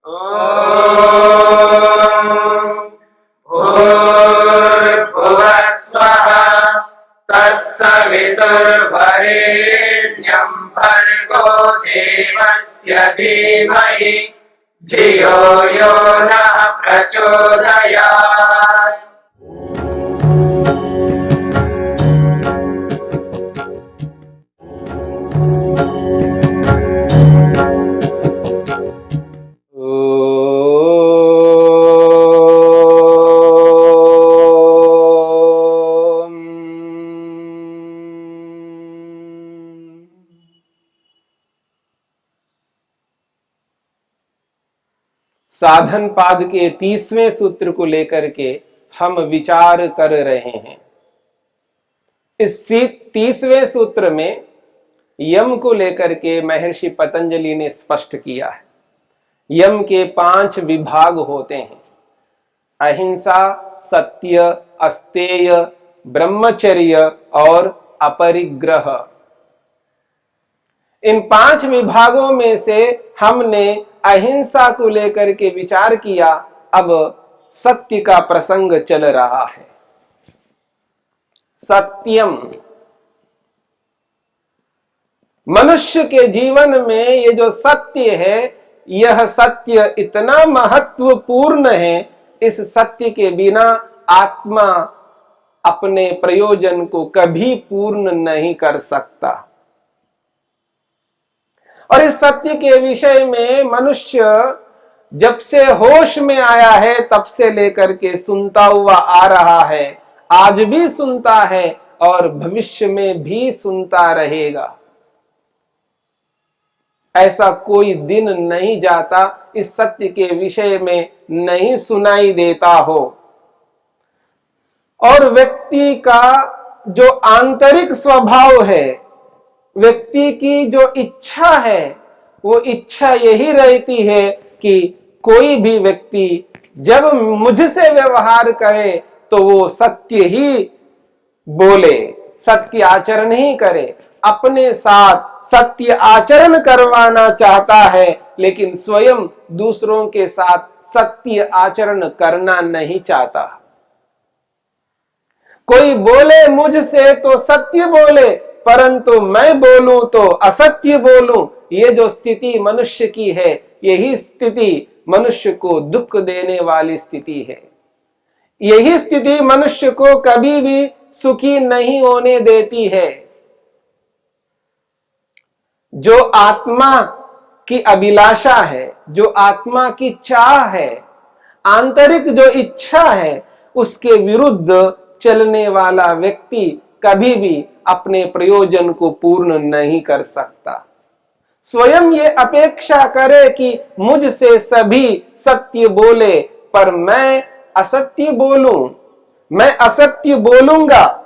भूर्भुवः स्वः तत्सवितुर्वरेण्यं भर्गो देवस्य धीमहि धियो यो नः प्रचोदयात्। साधन पाद के 30वें सूत्र को लेकर के हम विचार कर रहे हैं। इस 30वें सूत्र में यम को लेकर के महर्षि पतंजलि ने स्पष्ट किया है। यम के 5 विभाग होते हैं: अहिंसा, सत्य, अस्तेय, ब्रह्मचर्य और अपरिग्रह। इन 5 विभागों में से हमने अहिंसा को लेकर के विचार किया। अब सत्य का प्रसंग चल रहा है। सत्यम, मनुष्य के जीवन में ये जो सत्य है, यह सत्य इतना महत्वपूर्ण है, इस सत्य के बिना आत्मा अपने प्रयोजन को कभी पूर्ण नहीं कर सकता। और इस सत्य के विषय में मनुष्य जब से होश में आया है तब से लेकर के सुनता हुआ आ रहा है, आज भी सुनता है और भविष्य में भी सुनता रहेगा। ऐसा कोई दिन नहीं जाता इस सत्य के विषय में नहीं सुनाई देता हो। और व्यक्ति का जो आंतरिक स्वभाव है, व्यक्ति की जो इच्छा है, वो इच्छा यही रहती है कि कोई भी व्यक्ति जब मुझसे व्यवहार करे तो वो सत्य ही बोले, सत्य आचरण ही करे। अपने साथ सत्य आचरण करवाना चाहता है, लेकिन स्वयं दूसरों के साथ सत्य आचरण करना नहीं चाहता। कोई बोले मुझसे तो सत्य बोले, परंतु मैं बोलूं तो असत्य बोलूं, ये जो स्थिति मनुष्य की है, यही स्थिति मनुष्य को दुख देने वाली स्थिति है। यही स्थिति मनुष्य को कभी भी सुखी नहीं होने देती है। जो आत्मा की अभिलाषा है, जो आत्मा की चाह है, आंतरिक जो इच्छा है, उसके विरुद्ध चलने वाला व्यक्ति कभी भी अपने प्रयोजन को पूर्ण नहीं कर सकता। स्वयं ये अपेक्षा करे कि मुझसे सभी सत्य बोले, पर मैं असत्य बोलूं, मैं असत्य बोलूंगा,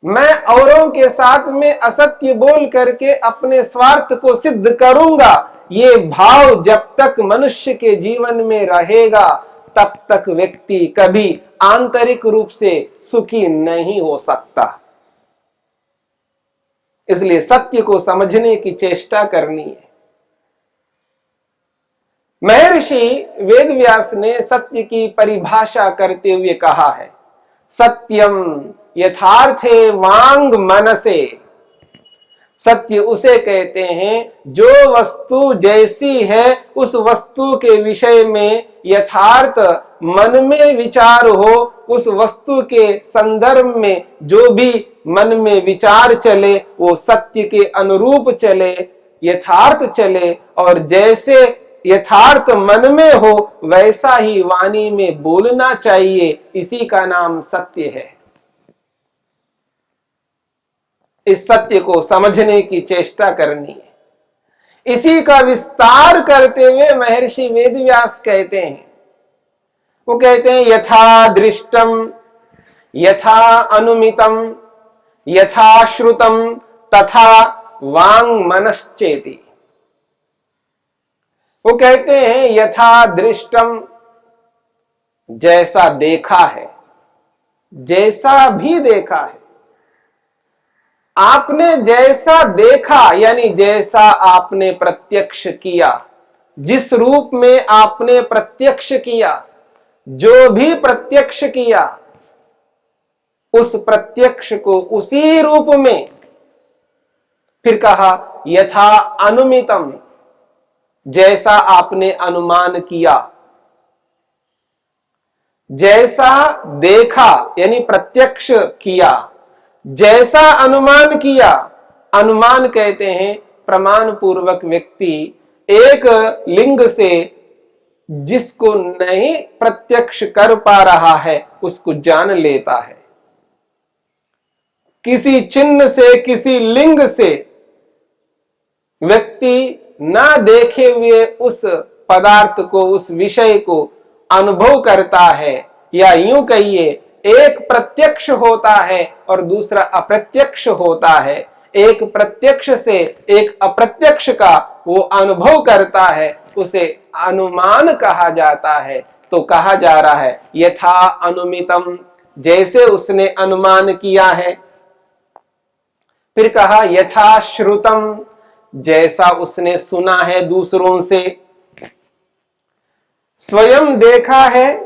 मैं औरों के साथ में असत्य बोल करके अपने स्वार्थ को सिद्ध करूंगा, ये भाव जब तक मनुष्य के जीवन में रहेगा तब तक व्यक्ति कभी आंतरिक रूप से सुखी नहीं हो सकता। इसलिए सत्य को समझने की चेष्टा करनी है। महर्षि वेदव्यास ने सत्य की परिभाषा करते हुए कहा है, सत्यम यथार्थे वांग मनसे। सत्य उसे कहते हैं जो वस्तु जैसी है उस वस्तु के विषय में यथार्थ मन में विचार हो, उस वस्तु के संदर्भ में जो भी मन में विचार चले वो सत्य के अनुरूप चले, यथार्थ चले, और जैसे यथार्थ मन में हो वैसा ही वाणी में बोलना चाहिए। इसी का नाम सत्य है। इस सत्य को समझने की चेष्टा करनी है। इसी का विस्तार करते हुए महर्षि वेदव्यास कहते हैं, वो कहते हैं यथा दृष्टम यथा अनुमितम यथा श्रुतम तथा वांग मनश्चेति। वो कहते हैं यथा दृष्टम, जैसा देखा है, जैसा भी देखा है, आपने जैसा देखा यानी जैसा आपने प्रत्यक्ष किया, जिस रूप में आपने प्रत्यक्ष किया, जो भी प्रत्यक्ष किया, उस प्रत्यक्ष को उसी रूप में, फिर कहा यथा अनुमितम, जैसा आपने अनुमान किया, जैसा देखा यानी प्रत्यक्ष किया, जैसा अनुमान किया। अनुमान कहते हैं प्रमाण पूर्वक व्यक्ति एक लिंग से जिसको नहीं प्रत्यक्ष कर पा रहा है उसको जान लेता है। किसी चिन्ह से, किसी लिंग से व्यक्ति ना देखे हुए उस पदार्थ को, उस विषय को अनुभव करता है, या यूं कहिए एक प्रत्यक्ष होता है और दूसरा अप्रत्यक्ष होता है। एक प्रत्यक्ष से एक अप्रत्यक्ष का वो अनुभव करता है, उसे अनुमान कहा जाता है। तो कहा जा रहा है यथा अनुमितम, जैसे उसने अनुमान किया है। फिर कहा यथा श्रुतम, जैसा उसने सुना है दूसरों से, स्वयं देखा है,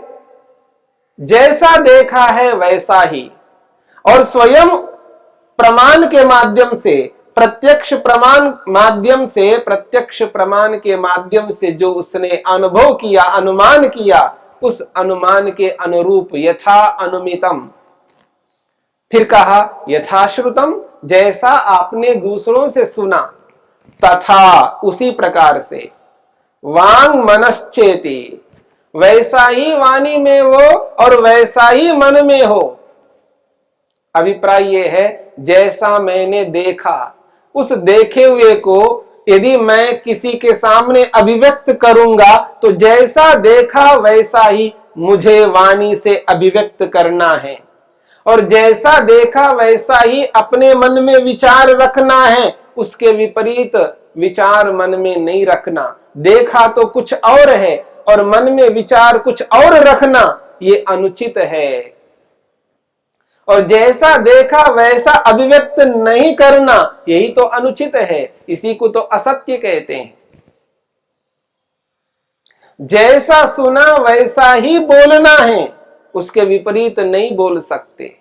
जैसा देखा है वैसा ही, और स्वयं प्रमाण के माध्यम से, प्रत्यक्ष प्रमाण माध्यम से, प्रत्यक्ष प्रमाण के माध्यम से जो उसने अनुभव किया, अनुमान किया, उस अनुमान के अनुरूप यथा अनुमितम। फिर कहा यथाश्रुतम, जैसा आपने दूसरों से सुना, तथा उसी प्रकार से, वांग मनश्चेति, वैसा ही वाणी में हो और वैसा ही मन में हो। अभिप्राय यह है जैसा मैंने देखा, उस देखे हुए को यदि मैं किसी के सामने अभिव्यक्त करूंगा तो जैसा देखा वैसा ही मुझे वाणी से अभिव्यक्त करना है, और जैसा देखा वैसा ही अपने मन में विचार रखना है। उसके विपरीत विचार मन में नहीं रखना। देखा तो कुछ और है और मन में विचार कुछ और रखना, ये अनुचित है। और जैसा देखा वैसा अभिव्यक्त नहीं करना, यही तो अनुचित है। इसी को तो असत्य कहते हैं। जैसा सुना वैसा ही बोलना है, उसके विपरीत नहीं बोल सकते।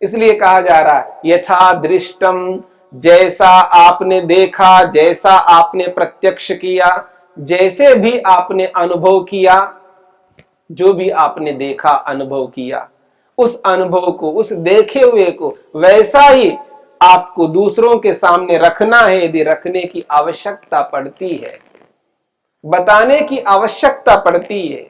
इसलिए कहा जा रहा है यथा दृष्टम, जैसा आपने देखा, जैसा आपने प्रत्यक्ष किया, जैसे भी आपने अनुभव किया, जो भी आपने देखा, अनुभव किया, उस अनुभव को, उस देखे हुए को वैसा ही आपको दूसरों के सामने रखना है। यदि रखने की आवश्यकता पड़ती है, बताने की आवश्यकता पड़ती है,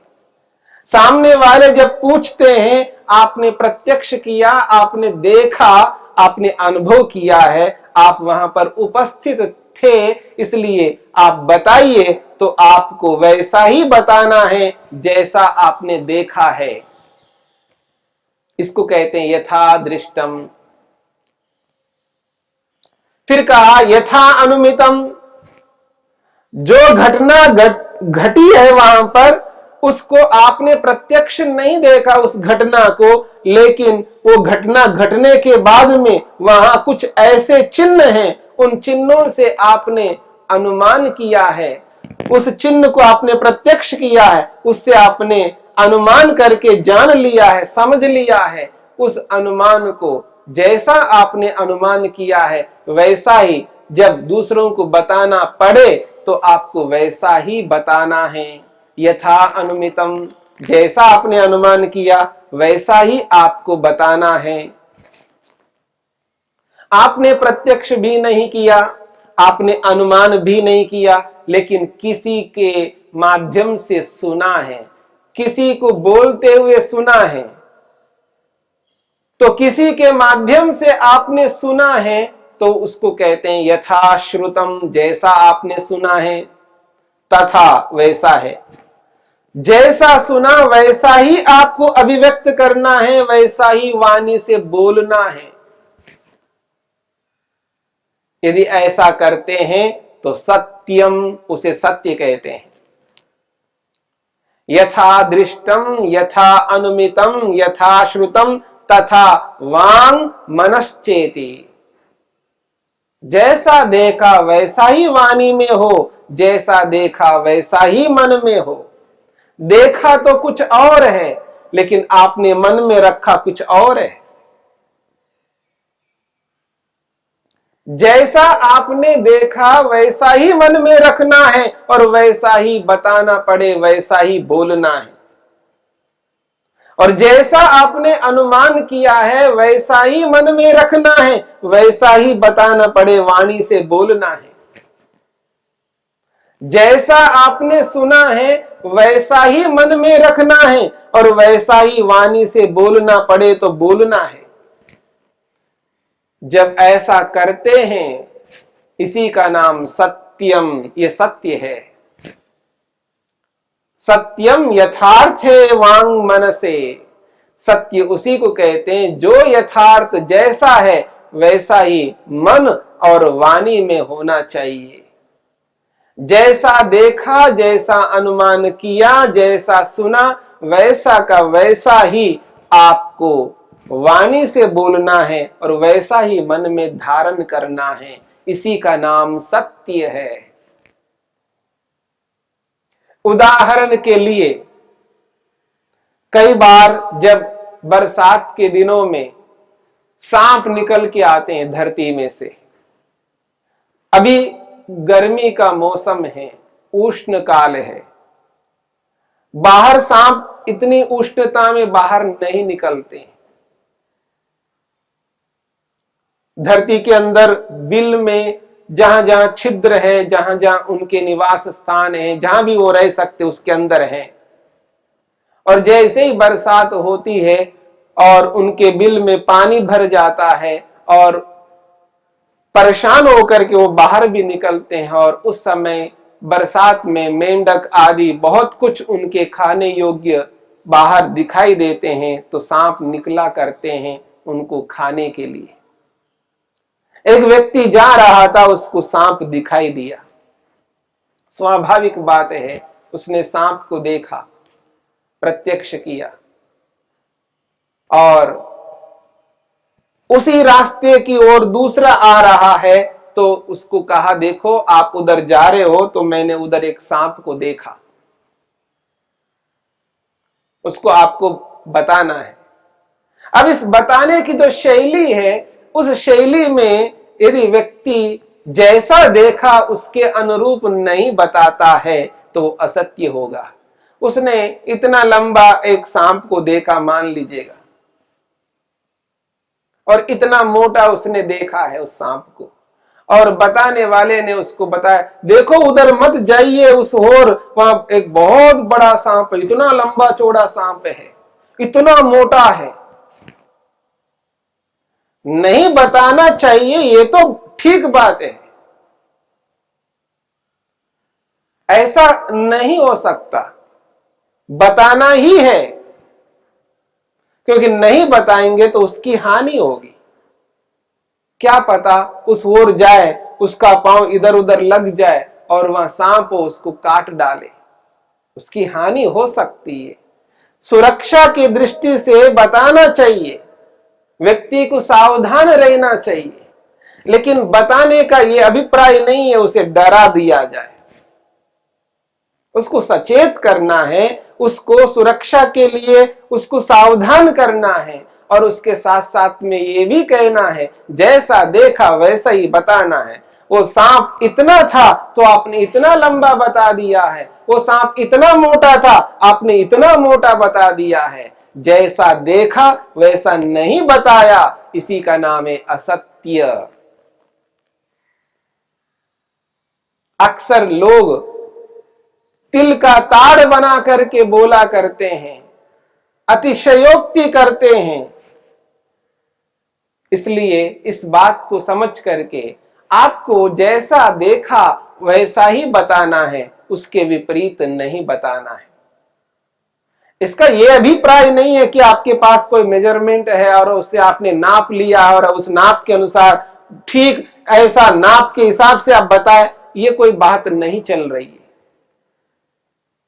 सामने वाले जब पूछते हैं आपने प्रत्यक्ष किया, आपने देखा, आपने अनुभव किया है, आप वहां पर उपस्थित थे, इसलिए आप बताइए, तो आपको वैसा ही बताना है जैसा आपने देखा है। इसको कहते हैं यथा दृष्टम। फिर कहा यथा अनुमितम, जो घटना घटी है वहां पर, उसको आपने प्रत्यक्ष नहीं देखा उस घटना को, लेकिन वो घटना घटने के बाद में वहां कुछ ऐसे चिन्ह हैं, उन चिन्हों से आपने अनुमान किया है, उस चिन्ह को आपने प्रत्यक्ष किया है, उससे आपने अनुमान करके जान लिया है, समझ लिया है। उस अनुमान को जैसा आपने अनुमान किया है वैसा ही जब दूसरों को बताना पड़े तो आपको वैसा ही बताना है। यथा अनुमितम, जैसा आपने अनुमान किया वैसा ही आपको बताना है। आपने प्रत्यक्ष भी नहीं किया, आपने अनुमान भी नहीं किया, लेकिन किसी के माध्यम से सुना है, किसी को बोलते हुए सुना है, तो किसी के माध्यम से आपने सुना है तो उसको कहते हैं यथा श्रुतम, जैसा आपने सुना है, तथा वैसा है। जैसा सुना वैसा ही आपको अभिव्यक्त करना है, वैसा ही वाणी से बोलना है। यदि ऐसा करते हैं तो सत्यम, उसे सत्य कहते हैं। यथा दृष्टम, यथा अनुमितम, यथा श्रुतम, तथा वांग मनश्चेति, जैसा देखा वैसा ही वाणी में हो, जैसा देखा वैसा ही मन में हो। देखा तो कुछ और है, लेकिन आपने मन में रखा कुछ और है। जैसा आपने देखा वैसा ही मन में रखना है और वैसा ही बताना पड़े वैसा ही बोलना है। और जैसा आपने अनुमान किया है वैसा ही मन में रखना है, वैसा ही बताना पड़े वाणी से बोलना है। जैसा आपने सुना है वैसा ही मन में रखना है और वैसा ही वाणी से बोलना पड़े तो बोलना है। जब ऐसा करते हैं, इसी का नाम सत्यम, ये सत्य है। सत्यम यथार्थे वांग मनसे, सत्य उसी को कहते हैं जो यथार्थ जैसा है वैसा ही मन और वाणी में होना चाहिए। जैसा देखा, जैसा अनुमान किया, जैसा सुना, वैसा का वैसा ही आपको वाणी से बोलना है और वैसा ही मन में धारण करना है। इसी का नाम सत्य है। उदाहरण के लिए, कई बार जब बरसात के दिनों में सांप निकल के आते हैं धरती में से, अभी गर्मी का मौसम है, उष्ण काल है, बाहर सांप इतनी उष्णता में बाहर नहीं निकलते। धरती के अंदर बिल में जहां जहां छिद्र है, जहां जहां उनके निवास स्थान है, जहां भी वो रह सकते उसके अंदर है। और जैसे ही बरसात होती है और उनके बिल में पानी भर जाता है और परेशान होकर के वो बाहर भी निकलते हैं, और उस समय बरसात में मेंढक आदि बहुत कुछ उनके खाने योग्य बाहर दिखाई देते हैं, तो सांप निकला करते हैं उनको खाने के लिए। एक व्यक्ति जा रहा था, उसको सांप दिखाई दिया। स्वाभाविक बात है, उसने सांप को देखा, प्रत्यक्ष किया और उसी रास्ते की ओर दूसरा आ रहा है, तो उसको कहा, देखो आप उधर जा रहे हो तो मैंने उधर एक सांप को देखा, उसको आपको बताना है। अब इस बताने की जो शैली है, उस शैली में यदि व्यक्ति जैसा देखा उसके अनुरूप नहीं बताता है तो असत्य होगा। उसने इतना लंबा एक सांप को देखा मान लीजिएगा, और इतना मोटा उसने देखा है उस सांप को, और बताने वाले ने उसको बताया, देखो उधर मत जाइए उस ओर, वहां एक बहुत बड़ा सांप है, इतना लंबा चौड़ा सांप है, इतना मोटा है। नहीं बताना चाहिए, ये तो ठीक बात है, ऐसा नहीं हो सकता, बताना ही है, क्योंकि नहीं बताएंगे तो उसकी हानि होगी। क्या पता उस ओर जाए, उसका पांव इधर उधर लग जाए और वहां सांप हो उसको काट डाले, उसकी हानि हो सकती है। सुरक्षा की दृष्टि से बताना चाहिए, व्यक्ति को सावधान रहना चाहिए, लेकिन बताने का यह अभिप्राय नहीं है उसे डरा दिया जाए। उसको सचेत करना है, उसको सुरक्षा के लिए उसको सावधान करना है, और उसके साथ साथ में ये भी कहना है, जैसा देखा वैसा ही बताना है। वो सांप इतना था तो आपने इतना लंबा बता दिया है, वो सांप इतना मोटा था आपने इतना मोटा बता दिया है। जैसा देखा वैसा नहीं बताया, इसी का नाम है असत्य। अक्सर लोग तिल का ताड़ बना करके बोला करते हैं, अतिशयोक्ति करते हैं। इसलिए इस बात को समझ करके आपको जैसा देखा वैसा ही बताना है, उसके विपरीत नहीं बताना है। इसका यह अभिप्राय नहीं है कि आपके पास कोई मेजरमेंट है और उससे आपने नाप लिया और उस नाप के अनुसार ठीक ऐसा नाप के हिसाब से आप बताएं, ये कोई बात नहीं चल रही है।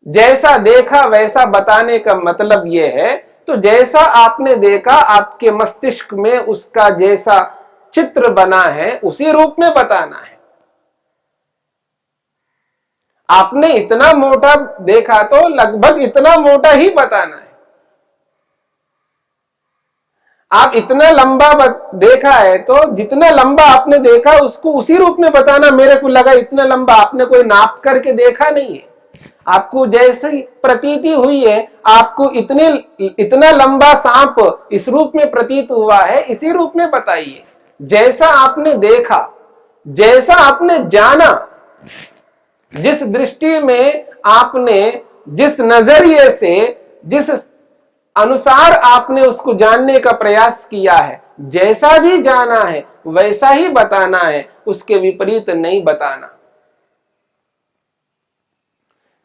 जैसा देखा वैसा बताने का मतलब यह है, तो जैसा आपने देखा आपके मस्तिष्क में उसका जैसा चित्र बना है उसी रूप में बताना है। आपने इतना मोटा देखा तो लगभग इतना मोटा ही बताना है। आप इतना लंबा देखा है तो जितना लंबा आपने देखा उसको उसी रूप में बताना। मेरे को लगा इतना लंबा, आपने कोई नाप करके देखा नहीं है, आपको जैसी प्रतीति हुई है, आपको इतना लंबा सांप इस रूप में प्रतीत हुआ है, इसी रूप में बताइए। जैसा आपने देखा, जैसा आपने जाना, जिस दृष्टि में आपने, जिस नजरिए से, जिस अनुसार आपने उसको जानने का प्रयास किया है, जैसा भी जाना है वैसा ही बताना है, उसके विपरीत नहीं बताना।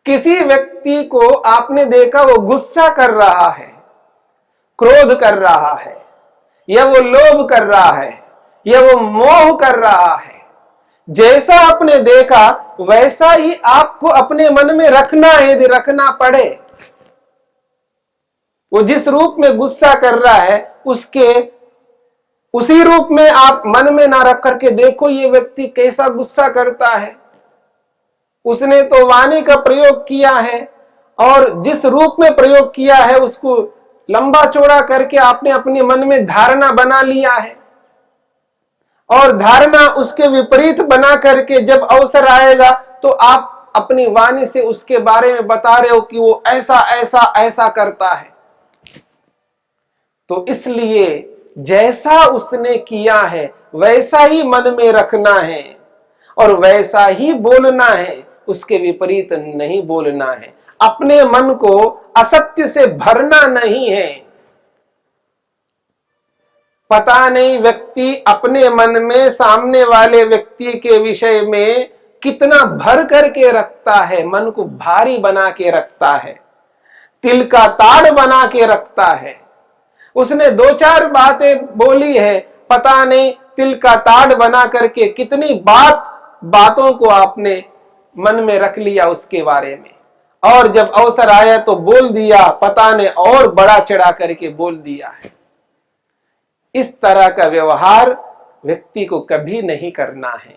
किसी व्यक्ति को आपने देखा वो गुस्सा कर रहा है, क्रोध कर रहा है, या वो लोभ कर रहा है, या वो मोह कर रहा है, जैसा आपने देखा वैसा ही आपको अपने मन में रखना है, यदि रखना पड़े। वो जिस रूप में गुस्सा कर रहा है उसके उसी रूप में आप मन में ना रख करके देखो ये व्यक्ति कैसा गुस्सा करता है। उसने तो वाणी का प्रयोग किया है और जिस रूप में प्रयोग किया है उसको लंबा चौड़ा करके आपने अपने मन में धारणा बना लिया है, और धारणा उसके विपरीत बना करके जब अवसर आएगा तो आप अपनी वाणी से उसके बारे में बता रहे हो कि वो ऐसा ऐसा ऐसा करता है। तो इसलिए जैसा उसने किया है वैसा ही मन में रखना है और वैसा ही बोलना है, उसके विपरीत नहीं बोलना है। अपने मन को असत्य से भरना नहीं है। पता नहीं व्यक्ति अपने मन में सामने वाले व्यक्ति के विषय में कितना भर करके रखता है, मन को भारी बना के रखता है, तिल का ताड़ बना के रखता है। उसने दो चार बातें बोली है, पता नहीं तिल का ताड़ बना करके कितनी बातों को आपने मन में रख लिया उसके बारे में, और जब अवसर आया तो बोल दिया, पता नहीं और बड़ा चढ़ा करके बोल दिया है। इस तरह का व्यवहार व्यक्ति को कभी नहीं करना है।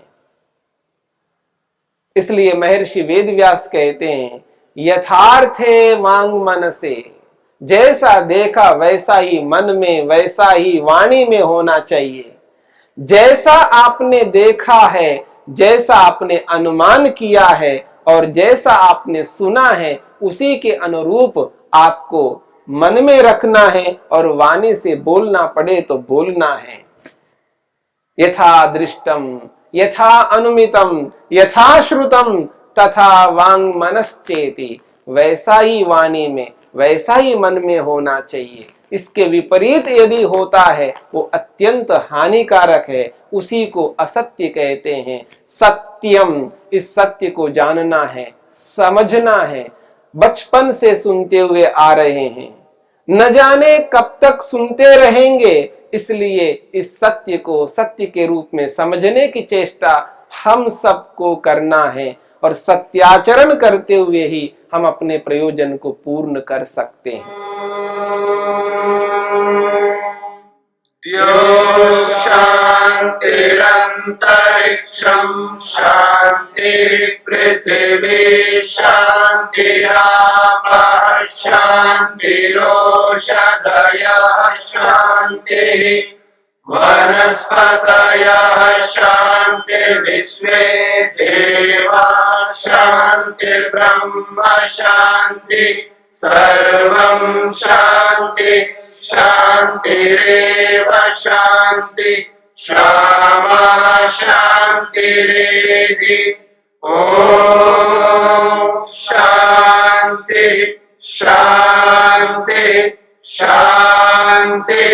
इसलिए महर्षि वेदव्यास कहते हैं, यथार्थे वांग मनसे, जैसा देखा वैसा ही मन में, वैसा ही वाणी में होना चाहिए। जैसा आपने देखा है, जैसा आपने अनुमान किया है और जैसा आपने सुना है, उसी के अनुरूप आपको मन में रखना है और वाणी से बोलना पड़े तो बोलना है। यथा दृष्टम यथा अनुमितम यथा श्रुतम तथा वांग मनश्चेति, वैसा ही वाणी में, वैसा ही मन में होना चाहिए। इसके विपरीत यदि होता है वो अत्यंत हानिकारक है, उसी को असत्य कहते हैं। सत्यम, इस सत्य को जानना है, समझना है। बचपन से सुनते हुए आ रहे हैं, न जाने कब तक सुनते रहेंगे, इसलिए इस सत्य को सत्य के रूप में समझने की चेष्टा हम सबको करना है, और सत्याचरण करते हुए ही हम अपने प्रयोजन को पूर्ण कर सकते हैं। शांतिरंतरिक्षं शांति पृथिवी शांतिरापः शांतिरोषधयः शांतिः वनस्पतयः शांतिर्विश्वे देवाः शांतिर्ब्रह्म शांति सर्वं शांति शांतिरेव शांति क्षमा शांतिरेधि। ओम शांति शांति शांति।